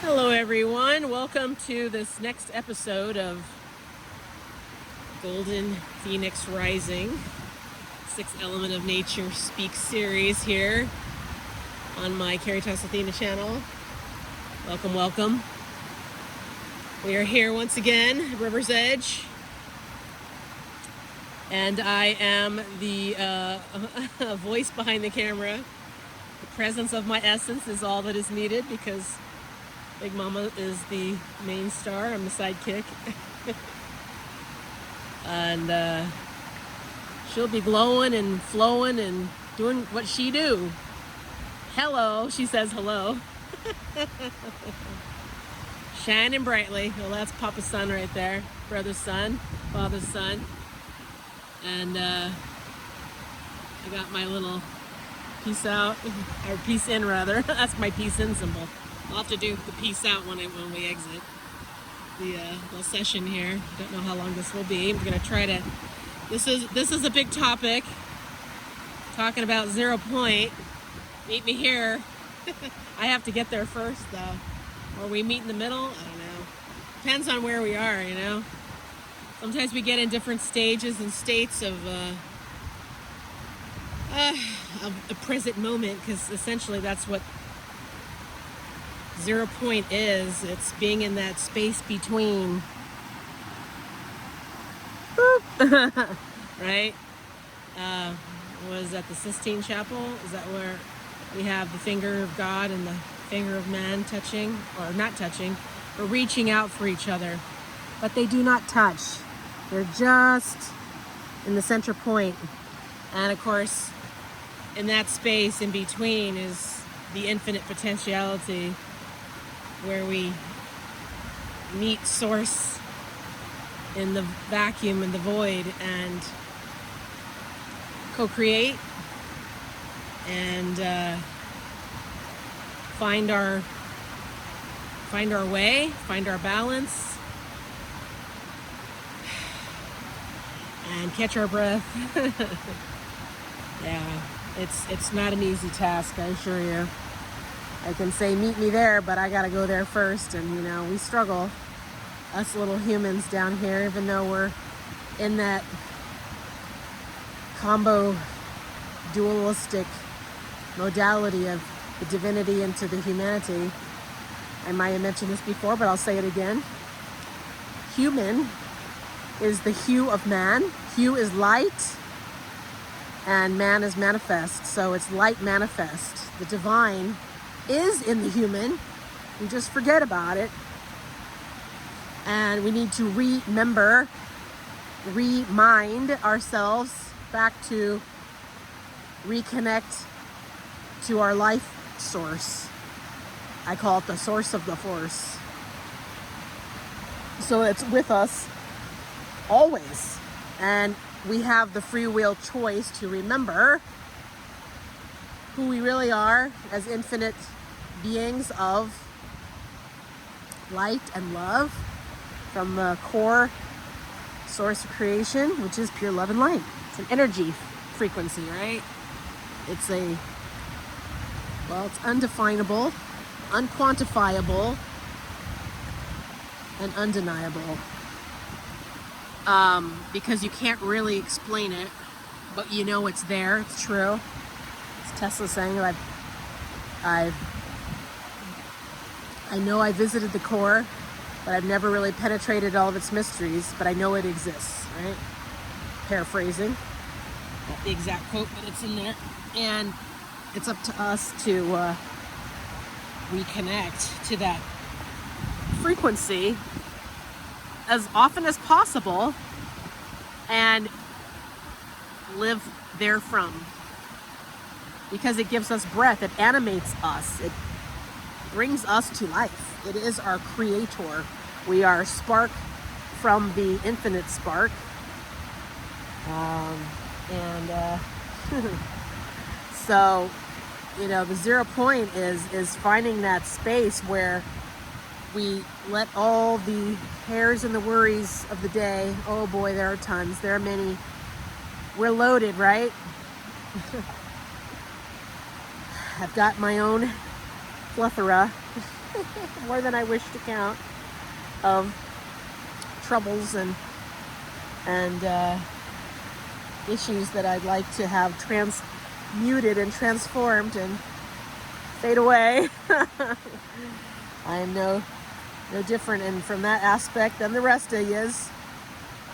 Hello everyone, welcome to this next episode of Golden Phoenix Rising, Sixth Element of Nature Speak series here on my Caritas Athena channel. Welcome, welcome. We are here once again at River's Edge, and I am the voice behind the camera. The presence of my essence is all that is needed because Big Mama is the main star. I'm the sidekick. And she'll be glowing and flowing and doing what she do. Hello, she says hello. Shining brightly. Well, that's Papa's son right there. Brother's son, father's son. And I got my little peace out, or peace in rather. That's my peace in symbol. I'll have to do the peace out when we exit the little session here. Don't know how long this will be. I'm gonna try to. This is a big topic. Talking about 0 point. Meet me here. I have to get there first though. Or we meet in the middle. I don't know. Depends on where we are, you know. Sometimes we get in different stages and states of a present moment, because essentially that's what 0 point is. It's being in that space between. Right? Was that the Sistine Chapel? Is that where we have the finger of God and the finger of man touching, or not touching, but reaching out for each other? But they do not touch. They're just in the center point. And of course, in that space in between is the infinite potentiality, where we meet source in the vacuum and the void and co-create and find our way, find our balance, and catch our breath. Yeah, it's not an easy task, I assure you. I can say meet me there, but I gotta go there first. And you know, we struggle, us little humans down here, even though we're in that combo dualistic modality of the divinity into the humanity. I might have mentioned this before, but I'll say it again. Human is the hue of man. Hue is light, and man is manifest. So it's light manifest. The divine is in the human. We just forget about it. And we need to remember, remind ourselves back to reconnect to our life source. I call it the source of the force. So it's with us always. And we have the free will choice to remember who we really are as infinite beings of light and love from the core source of creation, which is pure love and light. It's an energy frequency, right? It's it's undefinable, unquantifiable, and undeniable. Because you can't really explain it, but you know it's there, it's true. It's Tesla saying that I know I visited the core, but I've never really penetrated all of its mysteries, but I know it exists, right? Paraphrasing. Not the exact quote, but it's in there. And it's up to us to reconnect to that frequency as often as possible and live therefrom. Because it gives us breath, it animates us, it brings us to life. It is our creator. We are spark from the infinite spark. So, you know, the 0 point is finding that space where we let all the cares and the worries of the day, oh boy, there are tons, there are many. We're loaded, right? I've got my own plethora more than I wish to count, of troubles and issues that I'd like to have transmuted and transformed and fade away. I am no different and from that aspect than the rest of yous.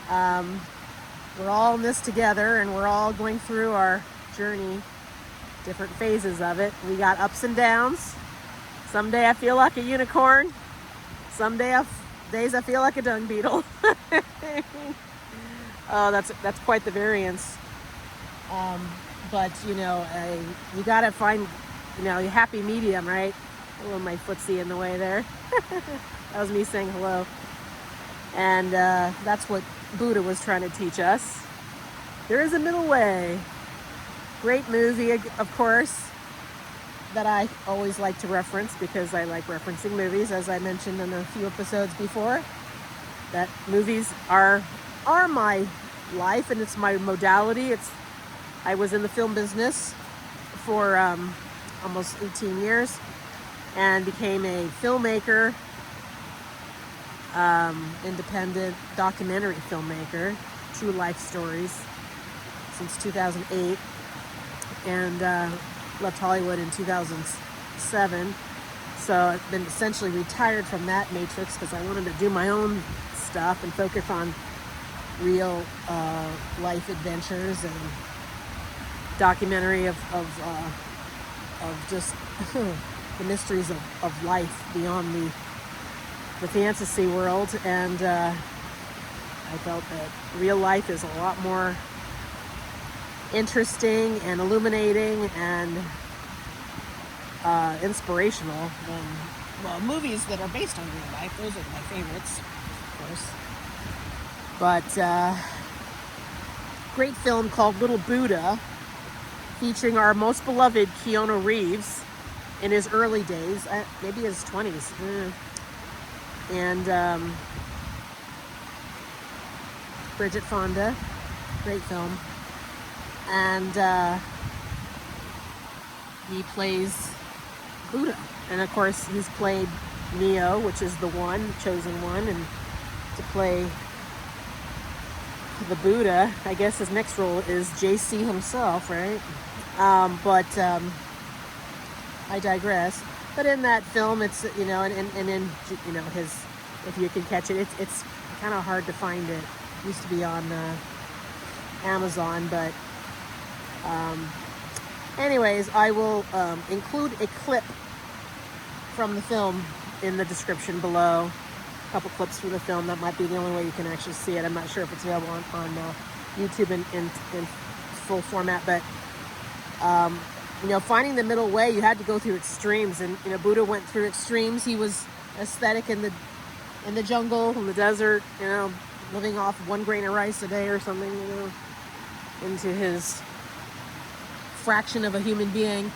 We're all in this together, and we're all going through our journey, different phases of it. We got ups and downs. Someday I feel like a unicorn. Some days I feel like a dung beetle. Oh, that's quite the variance. But you gotta find your happy medium, right? Oh, my footsie in the way there. That was me saying hello. And that's what Buddha was trying to teach us. There is a middle way. Great movie, of course, that I always like to reference because I like referencing movies, as I mentioned in a few episodes before. That movies are my life, and it's my modality. I was in the film business for almost 18 years and became a filmmaker, independent documentary filmmaker, true life stories, since 2008, and left Hollywood in 2007. So I've been essentially retired from that matrix because I wanted to do my own stuff and focus on real life adventures and documentary of just the mysteries of life beyond the fantasy world. And I felt that real life is a lot more interesting and illuminating and inspirational than movies that are based on real life. Those are my favorites, of course. But great film called Little Buddha, featuring our most beloved Keanu Reeves in his early days, maybe his 20s. And Bridget Fonda, great film. And he plays Buddha. And of course, he's played Neo, which is the chosen one, and to play the Buddha, I guess his next role is JC himself, right? But I digress. But in that film, it's and in his, if you can catch it, it's kind of hard to find it. It used to be on Amazon, but anyways, I will include a clip from the film in the description below. A couple clips from the film. That might be the only way you can actually see it. I'm not sure if it's available on YouTube in full format, but finding the middle way, you had to go through extremes, and Buddha went through extremes. He was aesthetic in the jungle, in the desert, living off 1 grain of rice a day or something, into his fraction of a human being,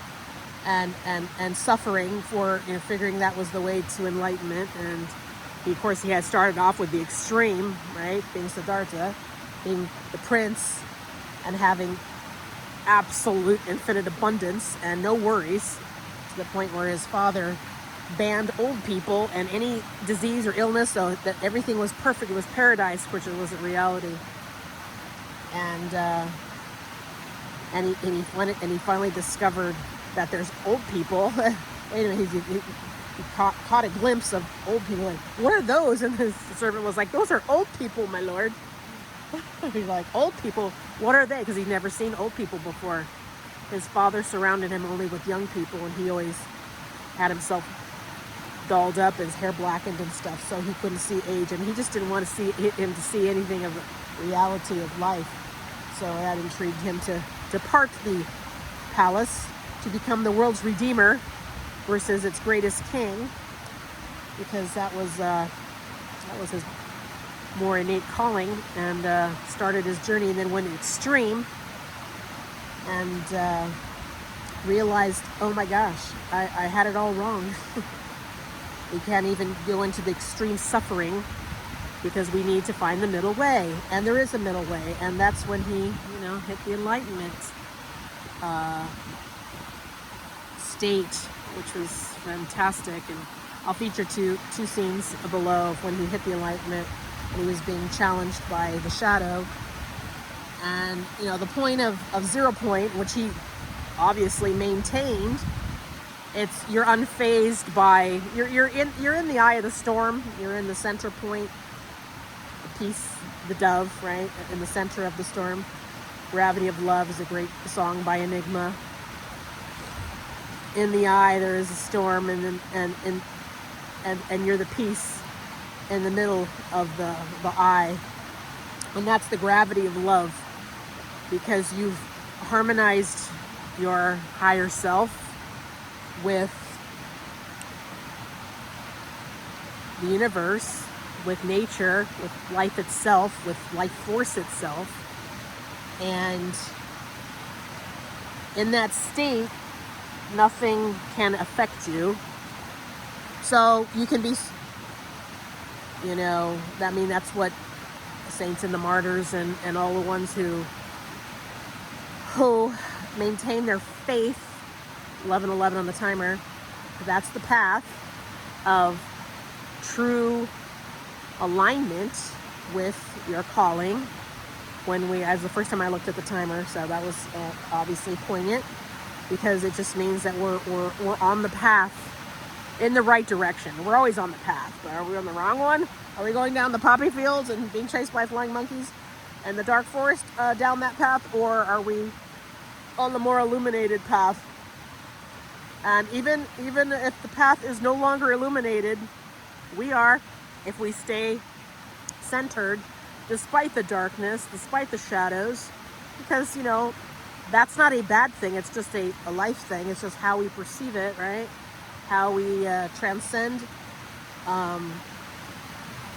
and suffering for figuring that was the way to enlightenment. And of course he had started off with the extreme, right, being Siddhartha, being the prince and having absolute infinite abundance and no worries, to the point where his father banned old people and any disease or illness, so that everything was perfect. It was paradise, which it wasn't reality. And he finally discovered that there's old people. Wait a minute, he caught a glimpse of old people. Like, what are those? And the servant was like, those are old people, my lord. He's like, old people? What are they? Because he'd never seen old people before. His father surrounded him only with young people, and he always had himself dolled up, his hair blackened and stuff, so he couldn't see age, and he just didn't want to see anything of the reality of life. So that intrigued him to depart the palace to become the world's redeemer versus its greatest king, because that was his more innate calling, and started his journey, and then went extreme and realized, oh my gosh, I had it all wrong. We can't even go into the extreme suffering because we need to find the middle way, and there is a middle way. And that's when he hit the enlightenment state, which was fantastic. And I'll feature two scenes below of when he hit the enlightenment and he was being challenged by the shadow. And the point of Zero Point, which he obviously maintained, it's you're unfazed by you're in the eye of the storm. You're in the center point, the peace, the dove, right in the center of the storm. Gravity of Love is a great song by Enigma. In the eye there is a storm, and you're the peace in the middle of the eye, and that's the gravity of love, because you've harmonized your higher self with the universe, with nature, with life itself, with life force itself. And in that state, nothing can affect you. So you can be, that's what the saints and the martyrs and all the ones who maintain their faith, 11:11 on the timer, that's the path of true alignment with your calling. As the first time I looked at the timer, so that was obviously poignant, because it just means that we're on the path in the right direction. We're always on the path, but are we on the wrong one? Are we going down the poppy fields and being chased by flying monkeys and the dark forest down that path, or are we on the more illuminated path? And even if the path is no longer illuminated, we are, if we stay centered, despite the darkness, despite the shadows, because, that's not a bad thing. It's just a life thing. It's just how we perceive it, right? How we transcend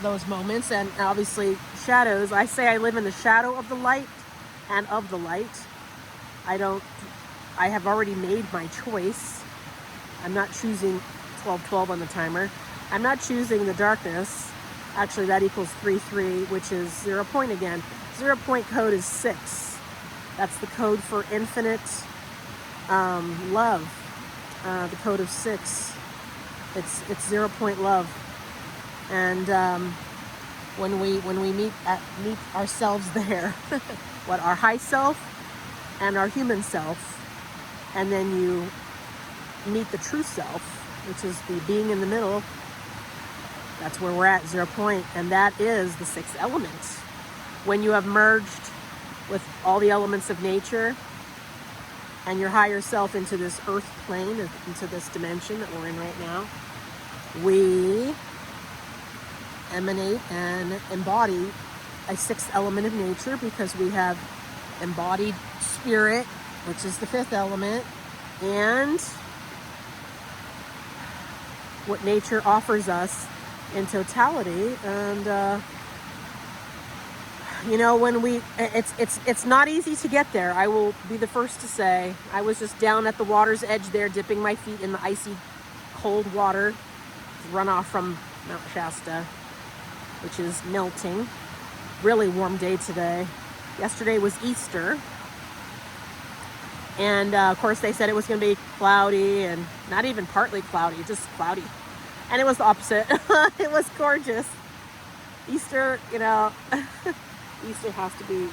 those moments. And obviously shadows, I say I live in the shadow of the light and of the light. I have already made my choice. I'm not choosing 12:12 on the timer. I'm not choosing the darkness. Actually, that equals 3-3, which is 0 point again. 0 point code is 6. That's the code for infinite love. The code of 6. It's 0 point love. And when we meet ourselves there, what, our high self and our human self, and then you meet the true self, which is the being in the middle. That's where we're at, 0 point, and that is the 6th element. When you have merged with all the elements of nature and your higher self into this earth plane, into this dimension that we're in right now, we emanate and embody a 6th element of nature, because we have embodied spirit, which is the 5th element, and what nature offers us in totality. And when it's not easy to get there. I will be the first to say, I was just down at the water's edge there, dipping my feet in the icy cold water, runoff from Mount Shasta, which is melting. Really warm day today. Yesterday was Easter, and of course they said it was going to be cloudy, and not even partly cloudy, just cloudy. And it was the opposite. It was gorgeous. Easter, Easter has to be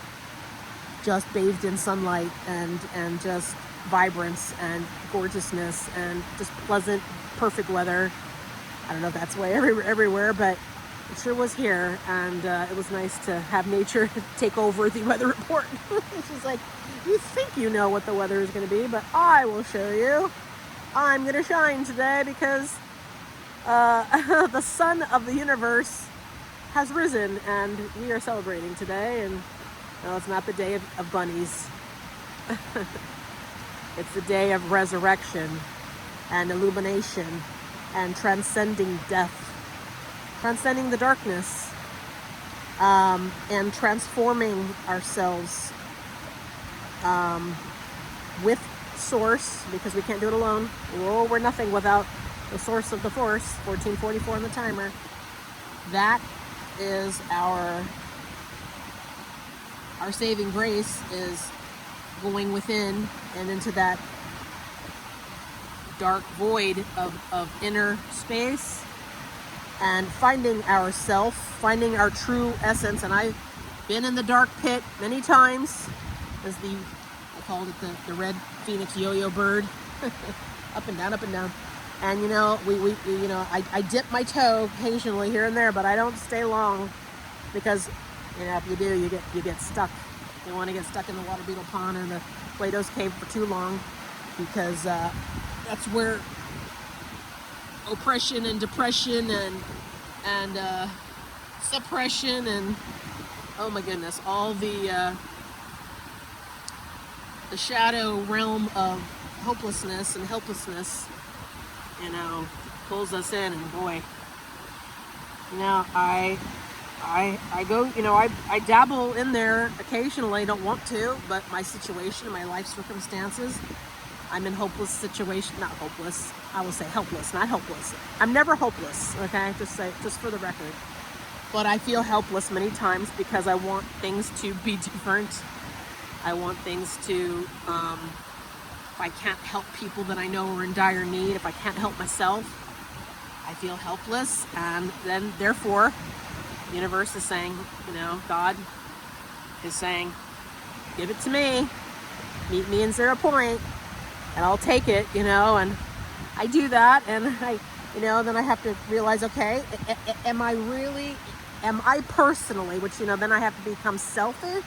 just bathed in sunlight and just vibrance and gorgeousness and just pleasant, perfect weather. I don't know if that's the way everywhere, but it sure was here. And it was nice to have nature take over the weather report. She's like, you think you know what the weather is going to be, but I will show you. I'm going to shine today, because the sun of the universe has risen, and we are celebrating today. And no, it's not the day of bunnies. It's the day of resurrection and illumination and transcending death, transcending the darkness, and transforming ourselves with Source, because we can't do it alone. We're nothing without the source of the force. 1444 on the timer. That is our saving grace, is going within and into that dark void of inner space and finding ourself, finding our true essence. And I've been in the dark pit many times, as I called it the red phoenix yo-yo bird, up and down, up and down. And you know, we you know, I dip my toe occasionally here and there, but I don't stay long, because you know, if you do, you get stuck. You don't want to get stuck in the water beetle pond or the Plato's cave for too long, because that's where oppression and depression and suppression and, oh my goodness, all the shadow realm of hopelessness and helplessness, you know, pulls us in. And boy, you know, I go, you know, I dabble in there occasionally. Don't want to, but my situation, my life circumstances, I'm in hopeless situation. Not hopeless, I will say helpless, not hopeless. I'm never hopeless, okay, just for the record. But I feel helpless many times because I want things to be different. I want things to, if I can't help people that I know are in dire need, if I can't help myself, I feel helpless. And then therefore, the universe is saying, you know, God is saying, give it to me, meet me in 0 point, and I'll take it, you know. And I do that, and you know, then I have to realize, okay, am I personally, which, you know, then I have to become selfish.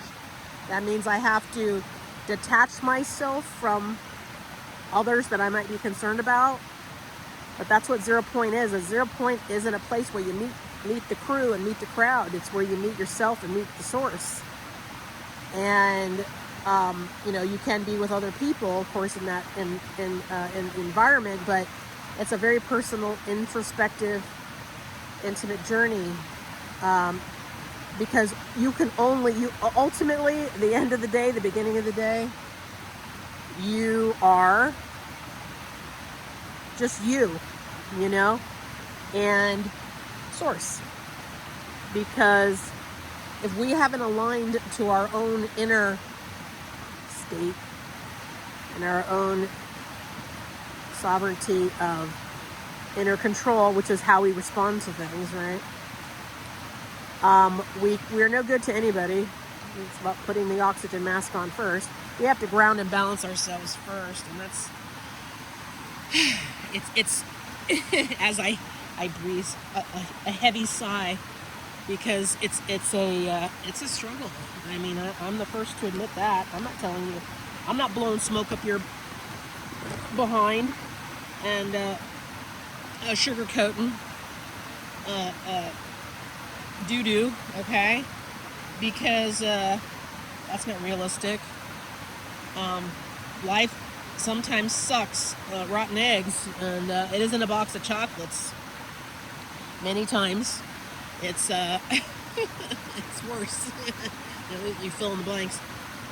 That means I have to detach myself from others that I might be concerned about. But that's what 0 point is. A 0 point isn't a place where you meet the crew and meet the crowd. It's where you meet yourself and meet the source. And you know, you can be with other people, of course, in that in environment, but it's a very personal, introspective, intimate journey. Because you ultimately, at the end of the day, the beginning of the day, you are just you know, and source. Because if we haven't aligned to our own inner state and our own sovereignty of inner control, which is how we respond to things, right? We're no good to anybody. It's about putting the oxygen mask on first. We have to ground and balance ourselves first, and that's it's as I breathe a heavy sigh, because it's a struggle. I mean, I'm the first to admit that. I'm not telling you, I'm not blowing smoke up your behind and sugarcoating doo-doo, okay? Because that's not realistic. Life sometimes sucks rotten eggs, and it isn't a box of chocolates. Many times it's it's worse. You fill in the blanks.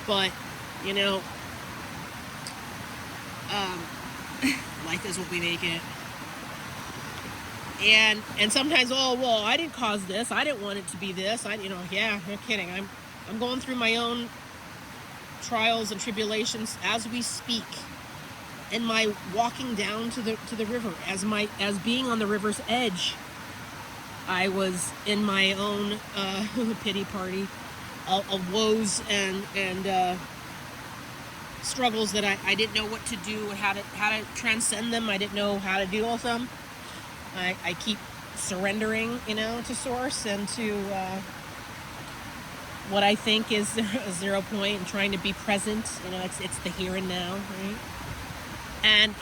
But you know, life is what we make it. And sometimes, oh well, I didn't cause this, I didn't want it to be this, yeah, no kidding, I'm going through my own trials and tribulations as we speak. And my walking down to the river, as being on the river's edge, I was in my own pity party of woes and struggles that I didn't know what to do, how to transcend them. I didn't know how to deal with them. I keep surrendering, to source and to what I think is a 0 point, and trying to be present. It's the here and now, right? And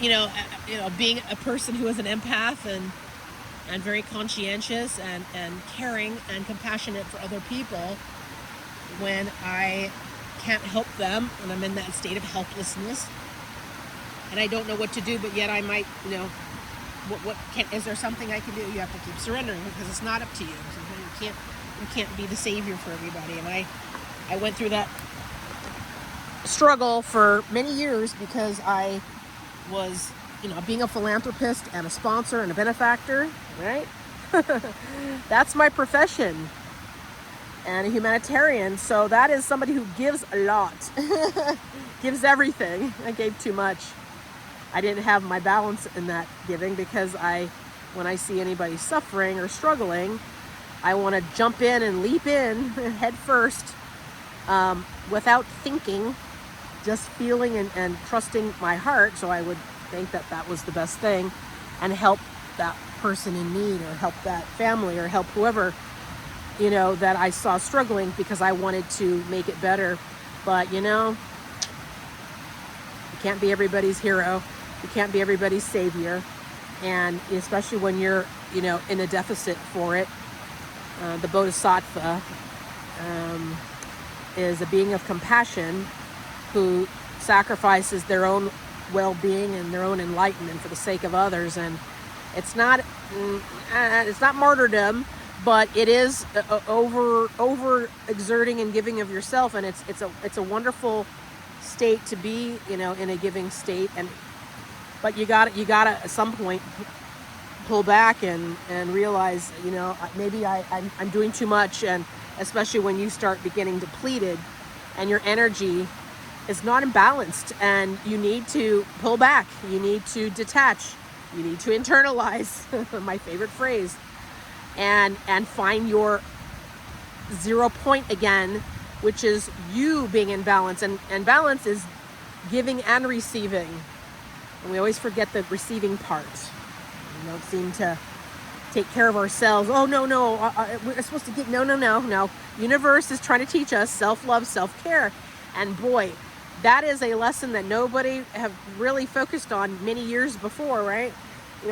being a person who is an empath and very conscientious and caring and compassionate for other people, when I can't help them and I'm in that state of helplessness and I don't know what to do, but yet I might, is there something I can do? You have to keep surrendering, because it's not up to you. You can't be the savior for everybody. And I went through that struggle for many years, because I was, being a philanthropist and a sponsor and a benefactor, right? That's my profession. And a humanitarian. So that is somebody who gives a lot. Gives everything. I gave too much. I didn't have my balance in that giving, because when I see anybody suffering or struggling, I want to jump in and leap in head first, without thinking, just feeling and trusting my heart. So I would think that that was the best thing, and help that person in need, or help that family, or help whoever, that I saw struggling, because I wanted to make it better. But, you can't be everybody's hero. You can't be everybody's savior. And especially when you're, in a deficit for it. The Bodhisattva is a being of compassion who sacrifices their own well-being and their own enlightenment for the sake of others. And it's not martyrdom, but it is over exerting and giving of yourself. And it's a wonderful state to be, in a giving state. But you gotta at some point pull back and realize, maybe I'm doing too much. And especially when you start getting depleted and your energy is not imbalanced, and you need to pull back, you need to detach, you need to internalize, my favorite phrase, and find your 0 point again, which is you being in balance. And balance is giving and receiving. And we always forget the receiving part. We don't seem to take care of ourselves. Oh, no, we're supposed to get, no. Universe is trying to teach us self-love, self-care. And boy, that is a lesson that nobody have really focused on many years before, right?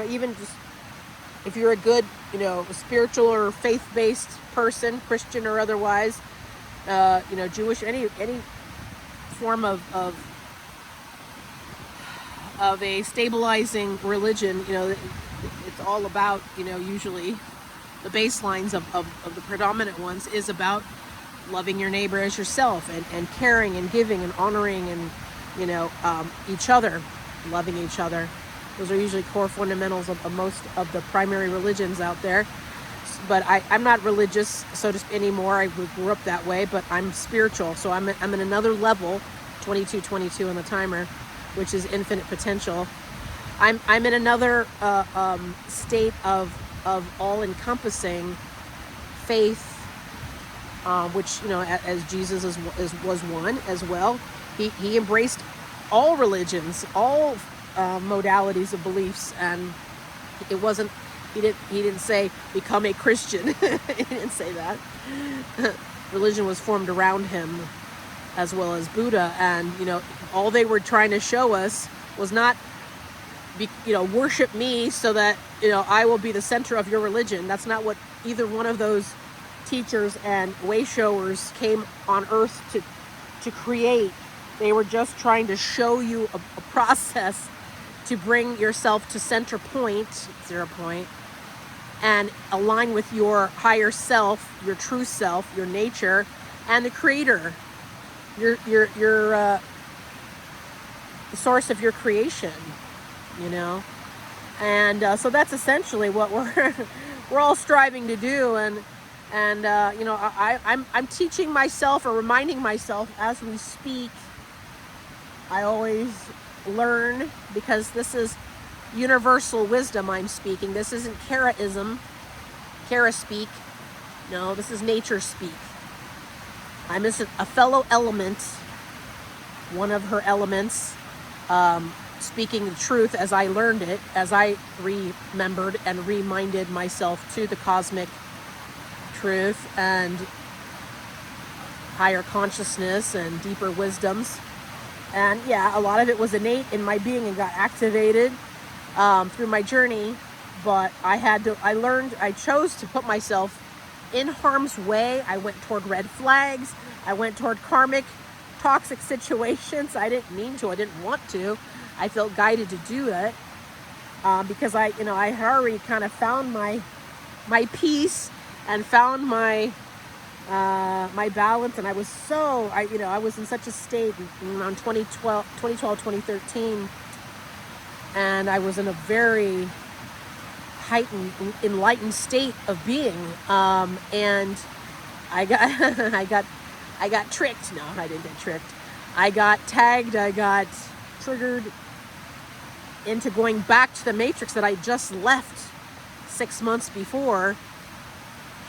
Even just if you're a good, spiritual or faith-based person, Christian or otherwise, Jewish, any form of a stabilizing religion, it's all about, usually the baselines of the predominant ones is about loving your neighbor as yourself, and caring and giving and honoring and, each other, loving each other. Those are usually core fundamentals of most of the primary religions out there. But I'm not religious, so to speak, anymore. I grew up that way, but I'm spiritual. So I'm in another level, 22 on the timer, which is infinite potential. I'm in another state of all-encompassing faith, which, as Jesus was one as well. He embraced all religions, all modalities of beliefs, and it wasn't. He didn't say become a Christian. He didn't say that. Religion was formed around him, as well as Buddha, and all they were trying to show us was not, worship me so that I will be the center of your religion. That's not what either one of those teachers and way showers came on earth to create. They were just trying to show you a process to bring yourself to center point, 0 point, and align with your higher self, your true self, your nature, and the creator, your the source of your creation, and so that's essentially what we're all striving to do. And I'm teaching myself, or reminding myself as we speak. I always learn, because this is universal wisdom I'm speaking. This isn't Caraism, Cara speak. No, this is nature speak. I'm just a fellow element, one of her elements, speaking the truth as I learned it, as I remembered and reminded myself to the cosmic truth and higher consciousness and deeper wisdoms. And yeah, a lot of it was innate in my being and got activated through my journey. But I chose to put myself in harm's way. I went toward red flags. I went toward karmic, toxic situations. I didn't mean to. I didn't want to. I felt guided to do it because I had already kind of found my peace and found my balance. And I was I was in such a state around 2012, 2013, and I was in a very heightened, enlightened state of being, and I got tricked. No, I didn't get tricked. I got tagged. I got triggered into going back to the matrix that I just left 6 months before.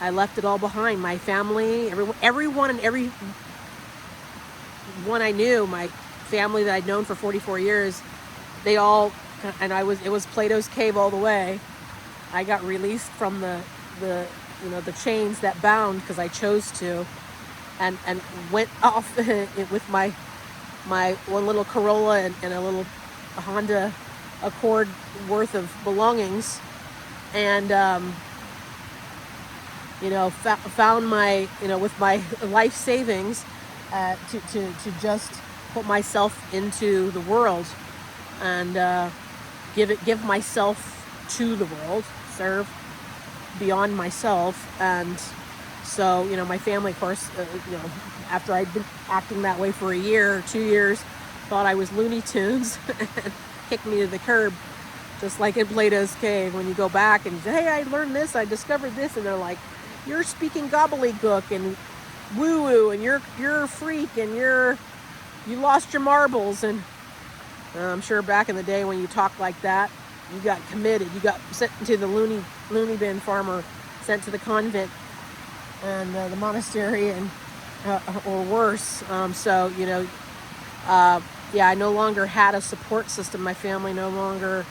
I left it all behind. My family, everyone and everyone I knew, my family that I'd known for 44 years, they all, and it was Plato's cave all the way. I got released from the chains that bound because I chose to, and went off with my one little Corolla and a little Honda Accord worth of belongings, and found my, with my life savings, to just put myself into the world and give myself to the world, serve beyond myself. And so, my family, of course, after I'd been acting that way for a year or 2 years, thought I was Looney Tunes and kicked me to the curb, just like in Plato's cave. When you go back and you say, hey, I learned this, I discovered this, and they're like, you're speaking gobbledygook and woo-woo, and you're a freak, and you lost your marbles. And I'm sure back in the day when you talked like that, you got committed. You got sent to the loony bin farmer, sent to the convent and the monastery, and or worse. I no longer had a support system. My family no longer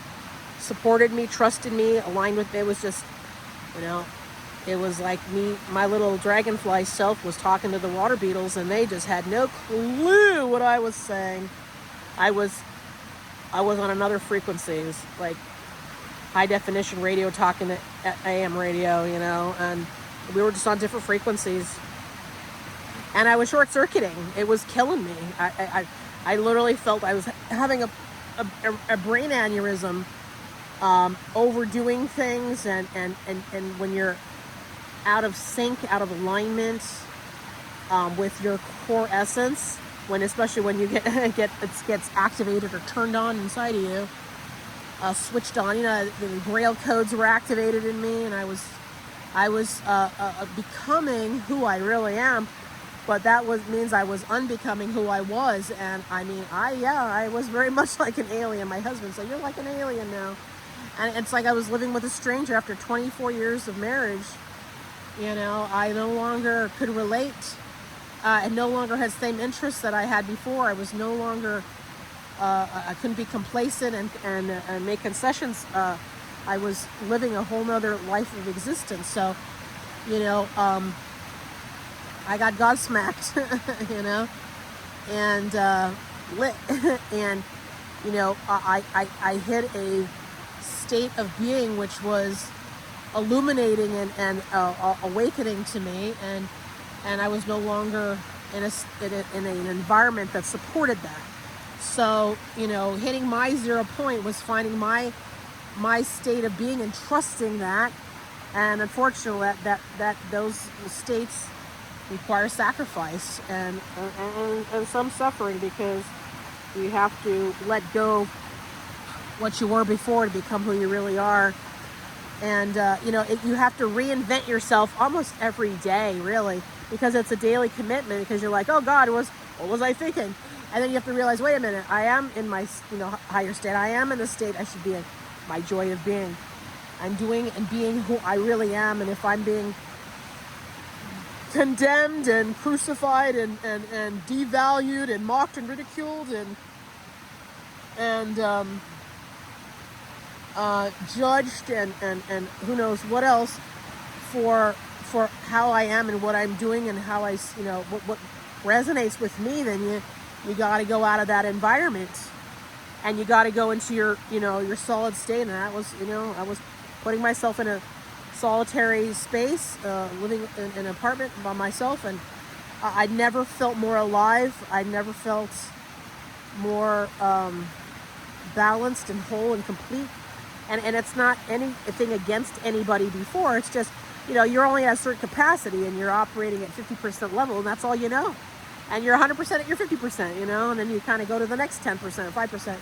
supported me, trusted me, aligned with me. It was just, it was like my little dragonfly self was talking to the water beetles, and they just had no clue what I was saying. I was on another frequency. It was like high definition radio talking to AM radio, and we were just on different frequencies. And I was short circuiting. It was killing me. I literally felt I was having a brain aneurysm, overdoing things, and when you're out of sync, out of alignment with your core essence, especially when you it gets activated or turned on inside of you, switched on. The Grail codes were activated in me, and I was becoming who I really am. But that means I was unbecoming who I was. And I was very much like an alien. My husband said, you're like an alien now. And it's like I was living with a stranger after 24 years of marriage. I no longer could relate. I no longer had the same interests that I had before. I was no longer, I couldn't be complacent and make concessions. I was living a whole nother life of existence. So, I got Godsmacked, and lit, and I hit a state of being which was illuminating and awakening to me, and I was no longer in an environment that supported that. So hitting my 0 point was finding my state of being and trusting that, and unfortunately that those states require sacrifice and some suffering, because you have to let go what you were before to become who you really are. And you have to reinvent yourself almost every day, really, because it's a daily commitment, because you're like, oh God, what was I thinking? And then you have to realize, wait a minute, I am in my higher state. I am in the state I should be in, my joy of being. I'm doing and being who I really am. And if I'm being condemned and crucified and devalued and mocked and ridiculed and judged and who knows what else for how I am and what I'm doing and how I what resonates with me, then you got to go out of that environment, and you got to go into your your solid state. And that was I was putting myself in a solitary space, living in an apartment by myself, and I never felt more alive. I never felt more balanced and whole and complete. And it's not anything against anybody before. It's just, you're only at a certain capacity, and you're operating at 50% level, and that's all you know. And you're 100% at your 50%, and then you kind of go to the next 10% or 5%.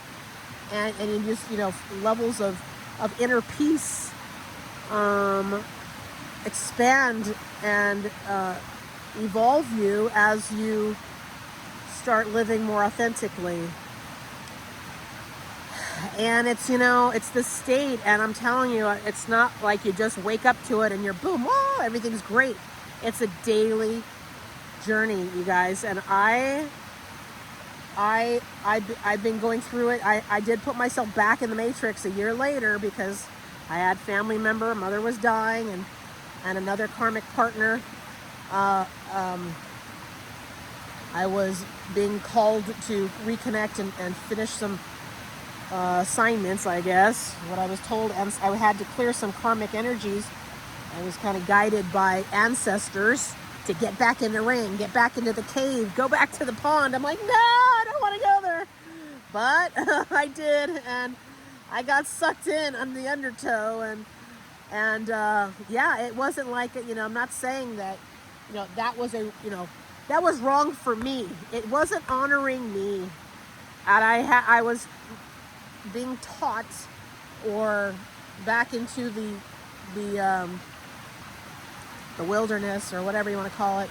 And you just, levels of inner peace expand and evolve you as you start living more authentically. And it's, you know, it's the state, and I'm telling you, it's not like you just wake up to it and you're boom, oh, everything's great. It's a daily journey, you guys, and I've been going through it. I did put myself back in the matrix a year later because I had family member, mother was dying, and another karmic partner. I was being called to reconnect and finish some assignments, I guess, what I was told, and I had to clear some karmic energies. I was kind of guided by ancestors to get back in the ring, get back into the cave, go back to the pond. I'm like, no, I don't want to go there. But I did, and I got sucked in on the undertow, and yeah, it wasn't like, you know, I'm not saying that, you know, that was that was wrong for me. It wasn't honoring me, and I was being taught, or back into the wilderness, or whatever you want to call it,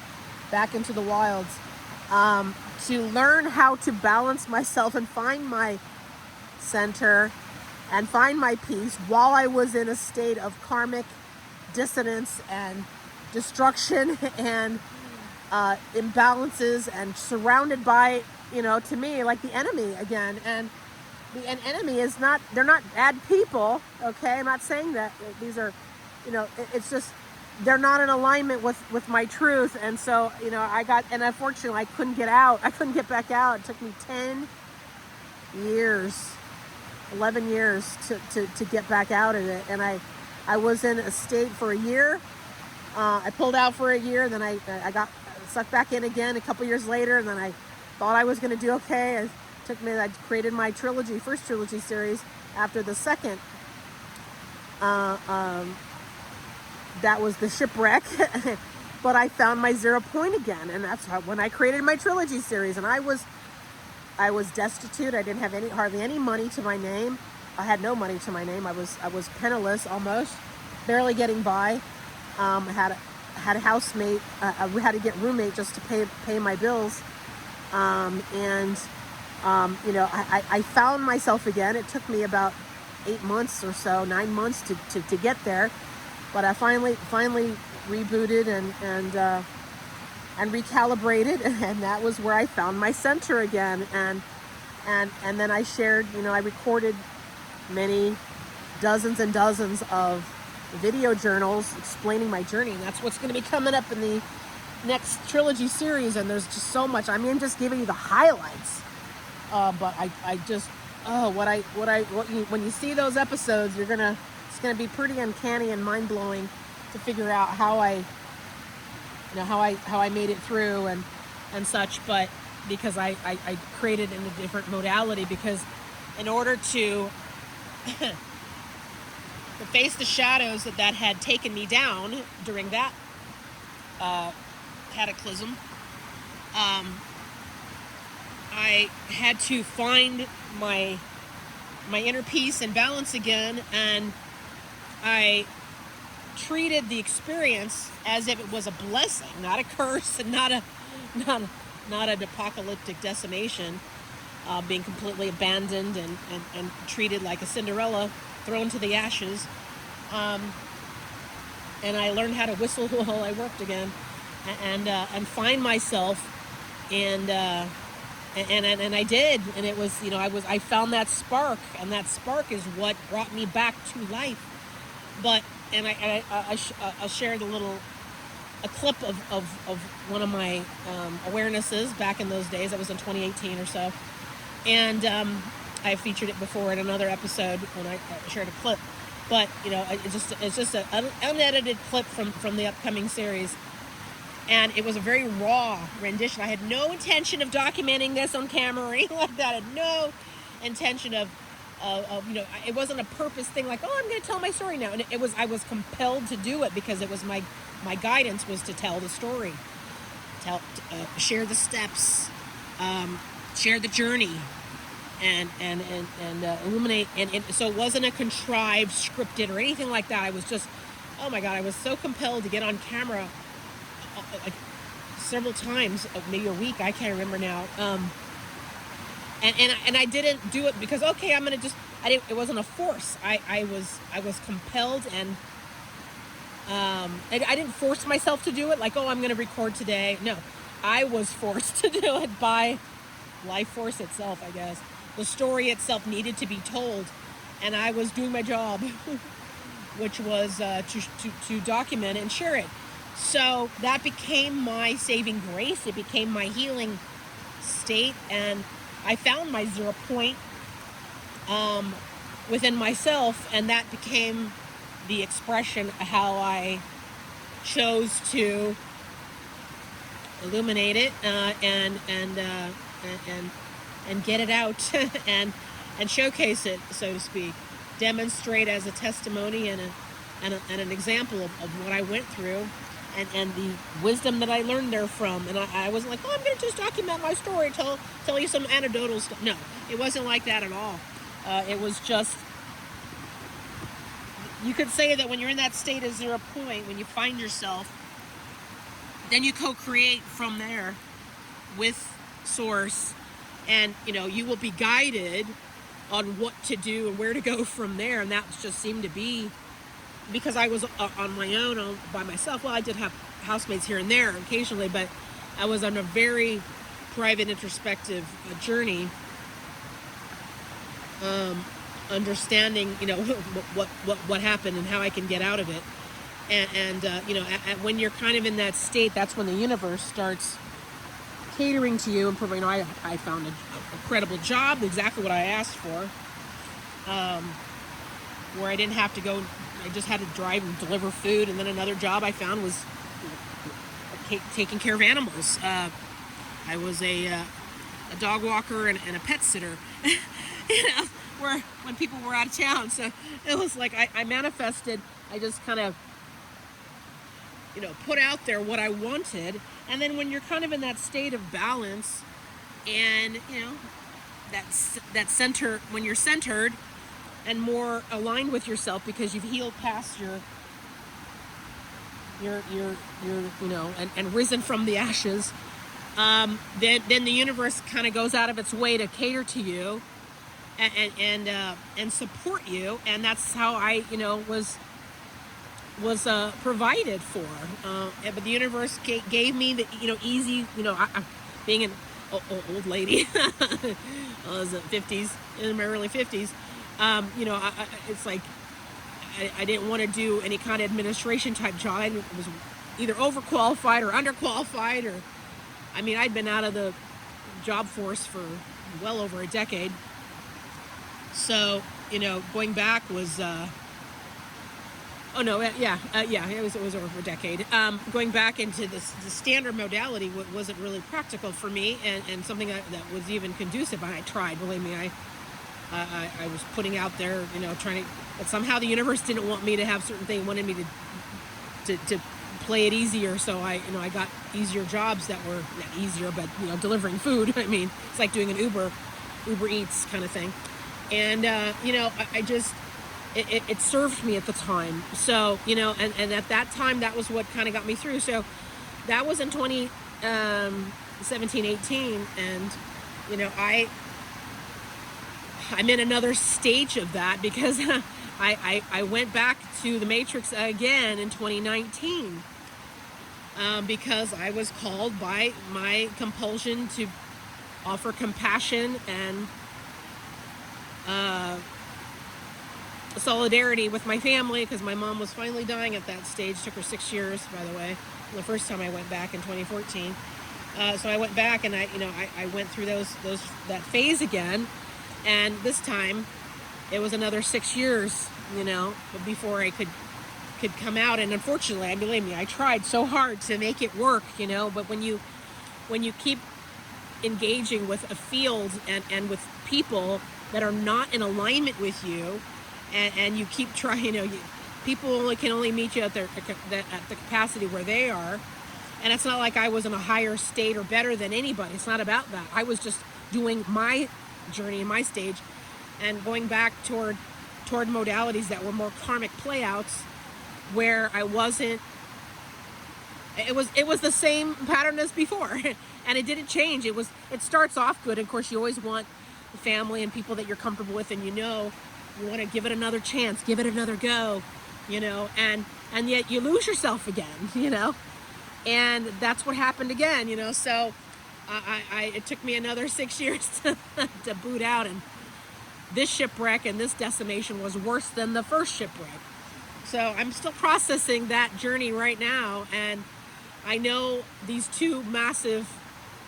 back into the wilds, to learn how to balance myself and find my center and find my peace while I was in a state of karmic dissonance and destruction and imbalances, and surrounded by, you know, to me, like the enemy again. And an enemy is not, they're not bad people, okay? I'm not saying that these are, you know, it's just, they're not in alignment with my truth. And so, you know, and unfortunately I couldn't get out. I couldn't get back out. It took me 10 years, 11 years to get back out of it. And I was in a state for a year. I pulled out for a year, then I got sucked back in again a couple years later, and then I thought I was going to do okay. I created my trilogy, first trilogy series after the second. That was the shipwreck. But I found my zero point again, and that's when I created my trilogy series. And I was destitute. I didn't have hardly any money to my name. I had no money to my name. I was penniless almost, barely getting by. I had a housemate. We had to get roommate just to pay my bills. You know, I found myself again. It took me about 8 months or so, 9 months to get there, but I finally rebooted and recalibrated, and that was where I found my center again. And then I shared, you know, I recorded many dozens and dozens of video journals explaining my journey, and that's what's going to be coming up in the next trilogy series. And there's just so much. I mean, I'm just giving you the highlights. But I just, when you see those episodes, it's gonna be pretty uncanny and mind blowing to figure out how I made it through and such. But because I created in a different modality, because in order to face the shadows that had taken me down during that cataclysm, I had to find my inner peace and balance again, and I treated the experience as if it was a blessing, not a curse, and not an apocalyptic decimation, being completely abandoned and treated like a Cinderella, thrown to the ashes. And I learned how to whistle while I worked again, and find myself, and I did, and it was, you know, I found that spark, and that spark is what brought me back to life. But I'll share a clip of one of my awarenesses back in those days. That was in 2018 or so, and I featured it before in another episode when I shared a clip. But you know, it's just an unedited clip from the upcoming series. And it was a very raw rendition. I had no intention of documenting this on camera or anything like that. I had no intention of you know, it wasn't a purpose thing like, oh, I'm going to tell my story now. And I was compelled to do it because it was my guidance was to tell the story, share the steps, share the journey, and illuminate. And so it wasn't a contrived, scripted, or anything like that. I was just, oh my God, I was so compelled to get on camera. Like several times, maybe a week, I can't remember now. And I didn't do it because, okay, I'm gonna just it wasn't a force. I was compelled, and I didn't force myself to do it. Like, oh, I'm going to record today. No, I was forced to do it by life force itself, I guess. The story itself needed to be told, and I was doing my job, which was to document and share it. So that became my saving grace. It became my healing state, and I found my 0 point within myself, and that became the expression of how I chose to illuminate it and get it out and showcase it, so to speak, demonstrate as a testimony and an example of what I went through and the wisdom that I learned therefrom. And I wasn't like, oh, I'm going to just document my story, tell you some anecdotal stuff. No, it wasn't like that at all. It was just, you could say that when you're in that state of 0 point, when you find yourself, then you co-create from there with Source, and you will be guided on what to do and where to go from there. And that just seemed to be, because I was on my own, by myself. Well, I did have housemates here and there occasionally, but I was on a very private, introspective journey, understanding, what happened and how I can get out of it. And when you're kind of in that state, that's when the universe starts catering to you and providing. I found a credible job, exactly what I asked for, where I didn't have to go. I just had to drive and deliver food. And then another job I found was taking care of animals. I was a dog walker and a pet sitter, where when people were out of town. So it was like I manifested. I just kind of put out there what I wanted. And then when you're kind of in that state of balance, and that center, when you're centered and more aligned with yourself because you've healed past your and risen from the ashes, then the universe kind of goes out of its way to cater to you and support you. And that's how I was provided for, but the universe gave me the easy, being an old lady. I was in 50s, in my early 50s. It's like I didn't want to do any kind of administration type job. I was either overqualified or underqualified, or I'd been out of the job force for well over a decade. So going back was. It was over a decade. Going back into the standard modality wasn't really practical for me, and something that was even conducive. I tried, believe me. I was putting out there, trying to, but somehow the universe didn't want me to have certain things. Wanted me to play it easier. So I got easier jobs that were not easier, but delivering food. It's like doing an Uber Eats kind of thing, and I just. It served me at the time. So, and at that time, that was what kind of got me through. So that was in 2017, 18. And, I'm in another stage of that because I went back to the Matrix again in 2019 because I was called by my compulsion to offer compassion and solidarity with my family, because my mom was finally dying at that stage. Took her 6 years, by the way, the first time I went back in 2014. So I went back and I went through that phase again, and this time it was another 6 years, before I could come out. And unfortunately, believe me, I tried so hard to make it work, but when you keep engaging with a field and with people that are not in alignment with you, and you keep trying, people can only meet you at the capacity where they are. And it's not like I was in a higher state or better than anybody. It's not about that. I was just doing my journey in my stage and going back toward modalities that were more karmic playouts, where I wasn't. It was the same pattern as before, and it didn't change. It starts off good. Of course, you always want the family and people that you're comfortable with, and You want to give it another chance, give it another go, you know, and yet you lose yourself again, you know, and that's what happened again, you know. So it took me another 6 years to boot out, and this shipwreck and this decimation was worse than the first shipwreck. So I'm still processing that journey right now, and I know these two massive,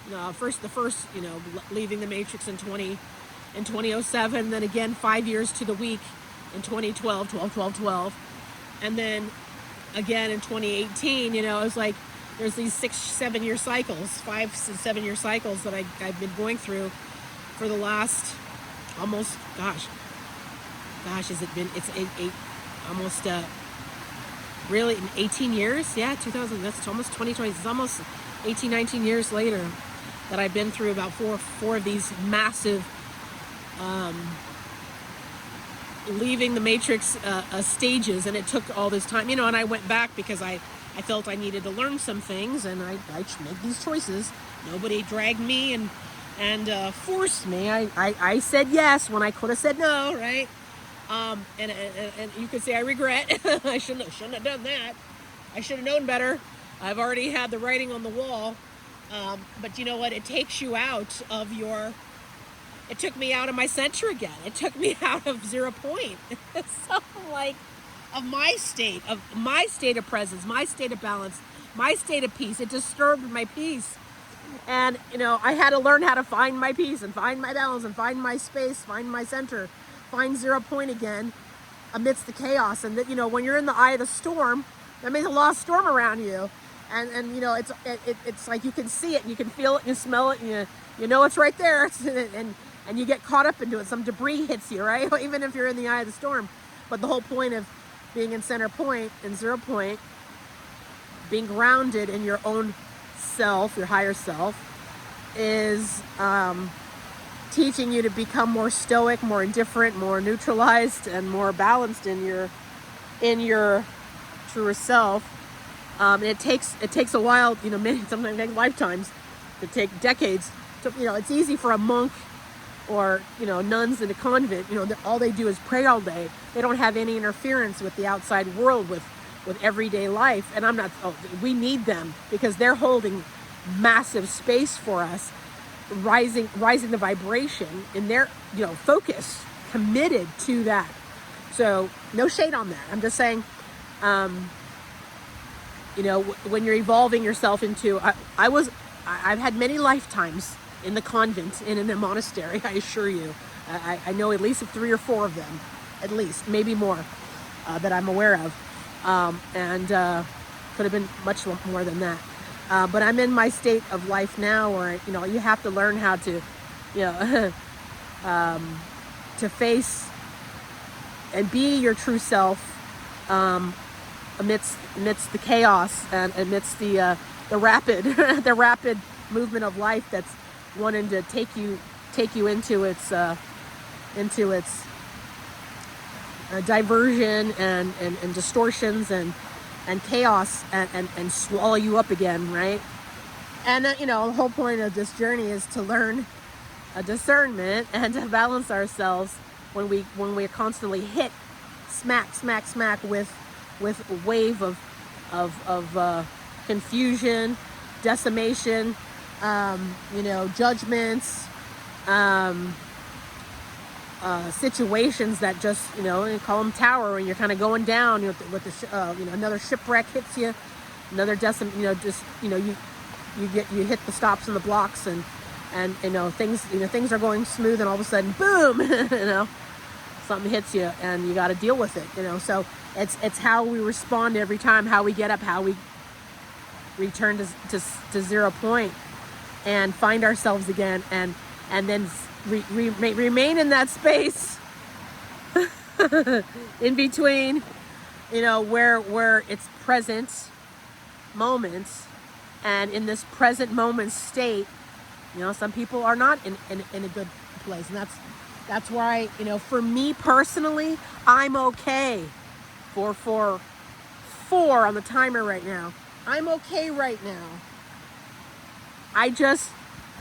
the first, you know, leaving the Matrix in 2007, then again 5 years to the week in 2012, 12, and then again in 2018, you know, it was like there's these 6-7 year cycles, 5-7 year cycles that I've been going through for the last almost, has it been, it's eight almost, really 18 years, yeah, 2000, that's almost 2020, it's almost 18, 19 years later that I've been through about four of these massive, leaving the Matrix stages, and it took all this time, you know, and I went back because I felt I needed to learn some things, and I made these choices. Nobody dragged me and forced me. I said yes when I could have said no, right? And you could say I regret. I shouldn't have done that. I should have known better. I've already had the writing on the wall. But you know what? It takes you out of your... It took me out of my center again. It took me out of 0 point. So, like, of my state of presence, my state of balance, my state of peace. It disturbed my peace. And, you know, I had to learn how to find my peace and find my balance and find my space, find my center, find 0 point again amidst the chaos. And, that, you know, when you're in the eye of the storm, that means a lot of storm around you. And you know, it's like you can see it and you can feel it and you smell it and you know it's right there. And you get caught up into it. Some debris hits you, right? Even if you're in the eye of the storm. But the whole point of being in center point and 0 point, being grounded in your own self, your higher self, is teaching you to become more stoic, more indifferent, more neutralized, and more balanced in your truer self. And it takes a while, you know, sometimes take lifetimes, to take decades. You know, it's easy for a monk or, you know, nuns in a convent, you know, all they do is pray all day. They don't have any interference with the outside world, with everyday life. And we need them because they're holding massive space for us, rising the vibration in their, you know, focus, committed to that. So no shade on that. I'm just saying, you know, when you're evolving yourself into, I've had many lifetimes in the convent and in the monastery, I assure you. I know at least 3 or 4 of them, at least, maybe more, that I'm aware of. And could have been much more than that. But I'm in my state of life now where, you know, you have to learn how to, you know, to face and be your true self amidst the chaos and amidst the rapid the rapid movement of life that's wanting to take you into its diversion and distortions and chaos and swallow you up again, right? And you know, the whole point of this journey is to learn a discernment and to balance ourselves when we're constantly hit smack with a wave of confusion, decimation, you know, judgments, situations that just, you know, call them tower, and you're kind of going down, you know, with the you know, another shipwreck hits you, another you know, just, you know, you hit the stops and the blocks, and you know, things are going smooth, and all of a sudden, boom, you know, something hits you, and you got to deal with it, you know. So it's how we respond every time, how we get up, how we return to 0 point and find ourselves again, and then remain in that space in between, you know, where it's present moments, and in this present moment state, you know, some people are not in a good place, and that's why, you know, for me personally, I'm okay. 4 on the timer right now. I'm okay right now. I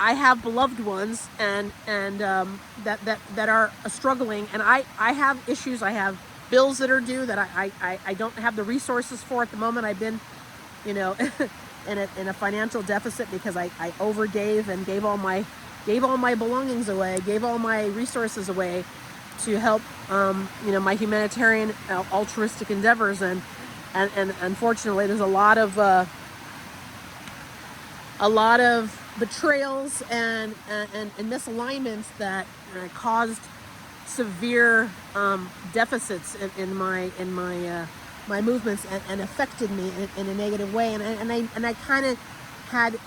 I have beloved ones and that are struggling, and I have issues. I have bills that are due that I don't have the resources for at the moment. I've been, you know, in a financial deficit because I overgave and gave all my belongings away, gave all my resources away to help, you know, my humanitarian altruistic endeavors, and unfortunately there's a lot of betrayals and misalignments that caused severe deficits in my movements, and affected me in a negative way, and I kind of had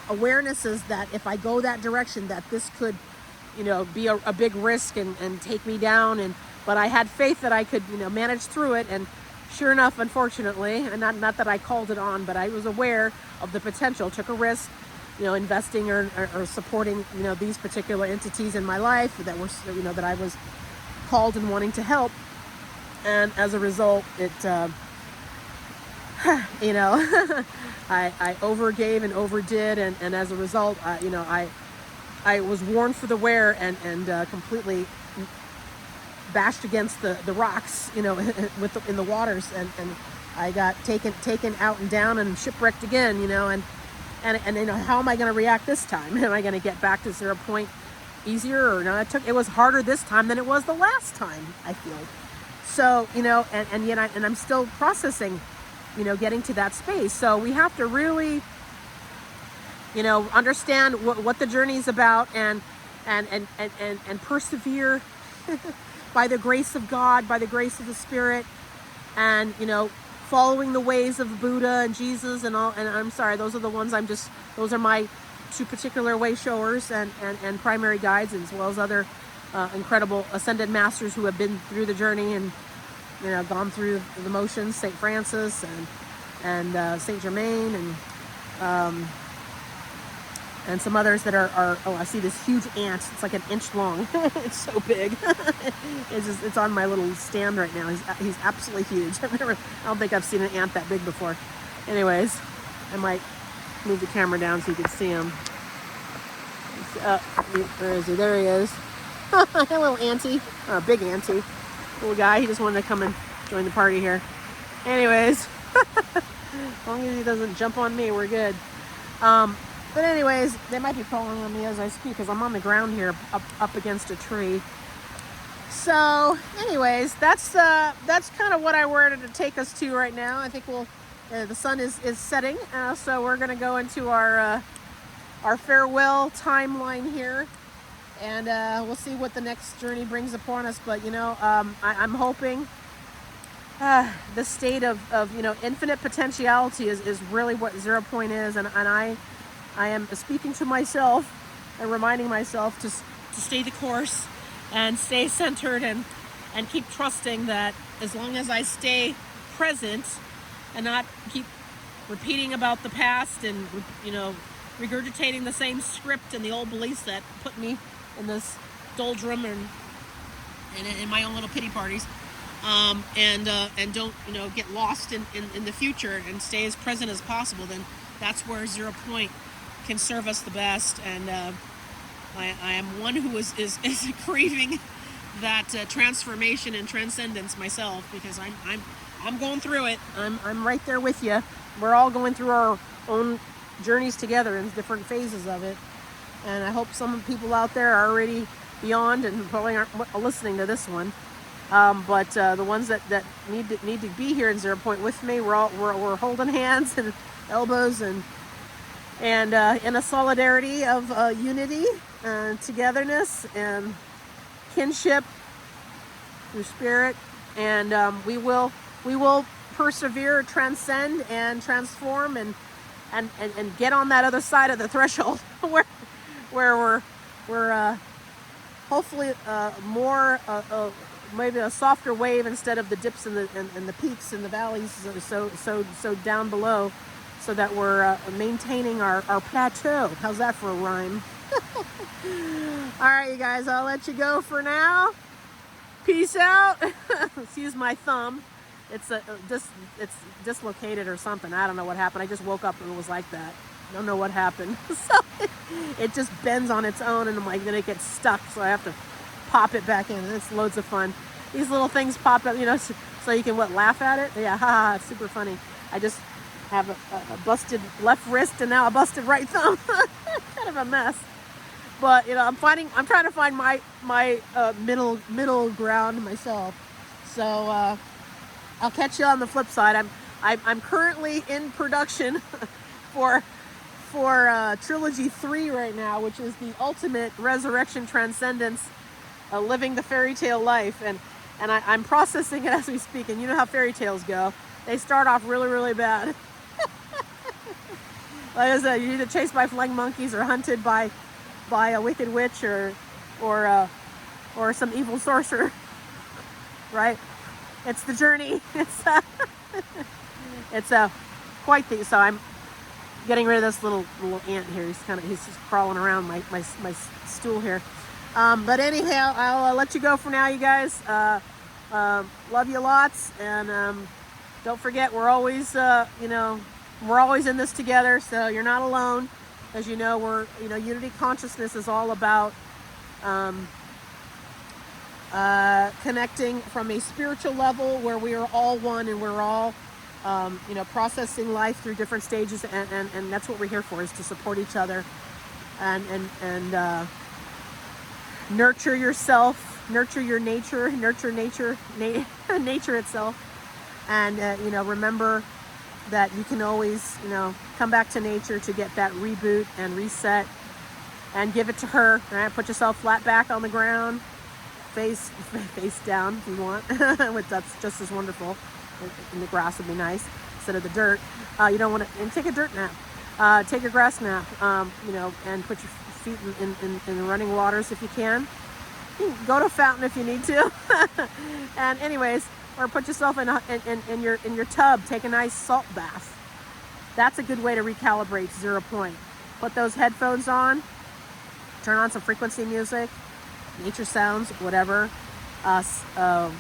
awarenesses that if I go that direction, that this could, you know, be a big risk and take me down, but I had faith that I could, you know, manage through it. And sure enough, unfortunately, and not that I called it on, but I was aware of the potential, took a risk, you know, investing or supporting, you know, these particular entities in my life that were, you know, that I was called and wanting to help. And as a result, it, you know, I overgave and overdid, and as a result, you know, I was worn for the wear and completely bashed against the rocks, you know, in the waters, and I got taken out and down and shipwrecked again, you know, and you know, how am I going to react this time? Am I going to get back to 0 point easier or not? It was harder this time than it was the last time, I feel. So, you know, and yet I'm still processing, you know, getting to that space. So we have to really, you know, understand what the journey is about, and persevere by the grace of God, by the grace of the Spirit, and, you know, following the ways of Buddha and Jesus and all. And I'm sorry, those are the ones those are my two particular way showers and primary guides, as well as other incredible ascended masters who have been through the journey and, you know, gone through the motions. St. Francis and St. Germain and some others that are oh, I see this huge ant. It's like an inch long. It's so big. It's on my little stand right now. He's absolutely huge. I don't think I've seen an ant that big before. Anyways, I might move the camera down so you can see him. Where is he? There he is. A little auntie, or a big auntie, little guy. He just wanted to come and join the party here. Anyways, as long as he doesn't jump on me, we're good. But anyways, they might be crawling on me as I speak because I'm on the ground here, up against a tree. So, anyways, that's kind of what I wanted to take us to right now. I think the sun is setting, so we're gonna go into our farewell timeline here. And we'll see what the next journey brings upon us. But, you know, I'm hoping the state of you know, infinite potentiality is really what 0 point is. And I am speaking to myself and reminding myself to stay the course and stay centered and keep trusting that as long as I stay present and not keep repeating about the past and, you know, regurgitating the same script and the old beliefs that put me in this doldrum and in my own little pity parties, and don't, you know, get lost in the future and stay as present as possible, then that's where 0 point can serve us the best. And I am one who is craving that transformation and transcendence myself, because I'm going through it. I'm right there with you. We're all going through our own journeys together in different phases of it. And I hope some people out there are already beyond and probably aren't listening to this one. But the ones that need to be here in 0 point with me, we're holding hands and elbows and in a solidarity of unity and togetherness and kinship through spirit. And we will persevere, transcend, and transform, and get on that other side of the threshold where we're hopefully more maybe a softer wave instead of the dips and the peaks and the valleys so down below, so that we're maintaining our plateau. How's that for a rhyme? All right, you guys, I'll let you go for now. Peace out. Excuse my thumb. It's dislocated or something. I don't know what happened. I just woke up and it was like that. Don't know what happened. So it just bends on its own, and I'm like, then it gets stuck, so I have to pop it back in, and it's loads of fun. These little things pop up, so you can laugh at it. Yeah, haha, it's super funny. I just have a busted left wrist and now a busted right thumb. Kind of a mess. But I'm trying to find my middle ground myself. So I'll catch you on the flip side. I'm currently in production for Trilogy 3 right now, which is the ultimate resurrection transcendence, living the fairy tale life, and I'm processing it as we speak. And you know how fairy tales go. They start off really, really bad. Like I said, you're either chased by flying monkeys or hunted by a wicked witch or some evil sorcerer, right? It's the journey. It's quite the. So I'm getting rid of this little ant here. He's just crawling around my stool here. But anyhow, I'll let you go for now, you guys. Love you lots, and don't forget, we're always in this together. So you're not alone. As you know, unity consciousness is all about connecting from a spiritual level where we are all one, and we're all processing life through different stages, and that's what we're here for, is to support each other and nurture yourself, nurture your nature, nurture nature itself, and remember that you can always come back to nature to get that reboot and reset, and give it to her. All right, put yourself flat back on the ground, face down if you want. That's just as wonderful. And the grass would be nice instead of the dirt. You don't want to, and take a dirt nap. Take a grass nap. And put your feet in the running waters if you can. Go to a fountain if you need to. And anyways, or put yourself in your tub. Take a nice salt bath. That's a good way to recalibrate zero point. Put those headphones on. Turn on some frequency music, nature sounds, whatever. What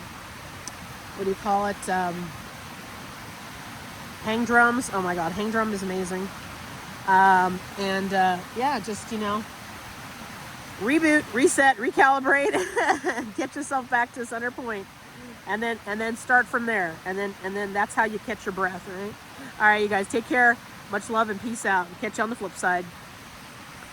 do you call it? Hang drums. Oh my God, hang drum is amazing. Just reboot, reset, recalibrate, get yourself back to center point, and then start from there. And then that's how you catch your breath, right? All right, you guys, take care. Much love and peace out. Catch you on the flip side.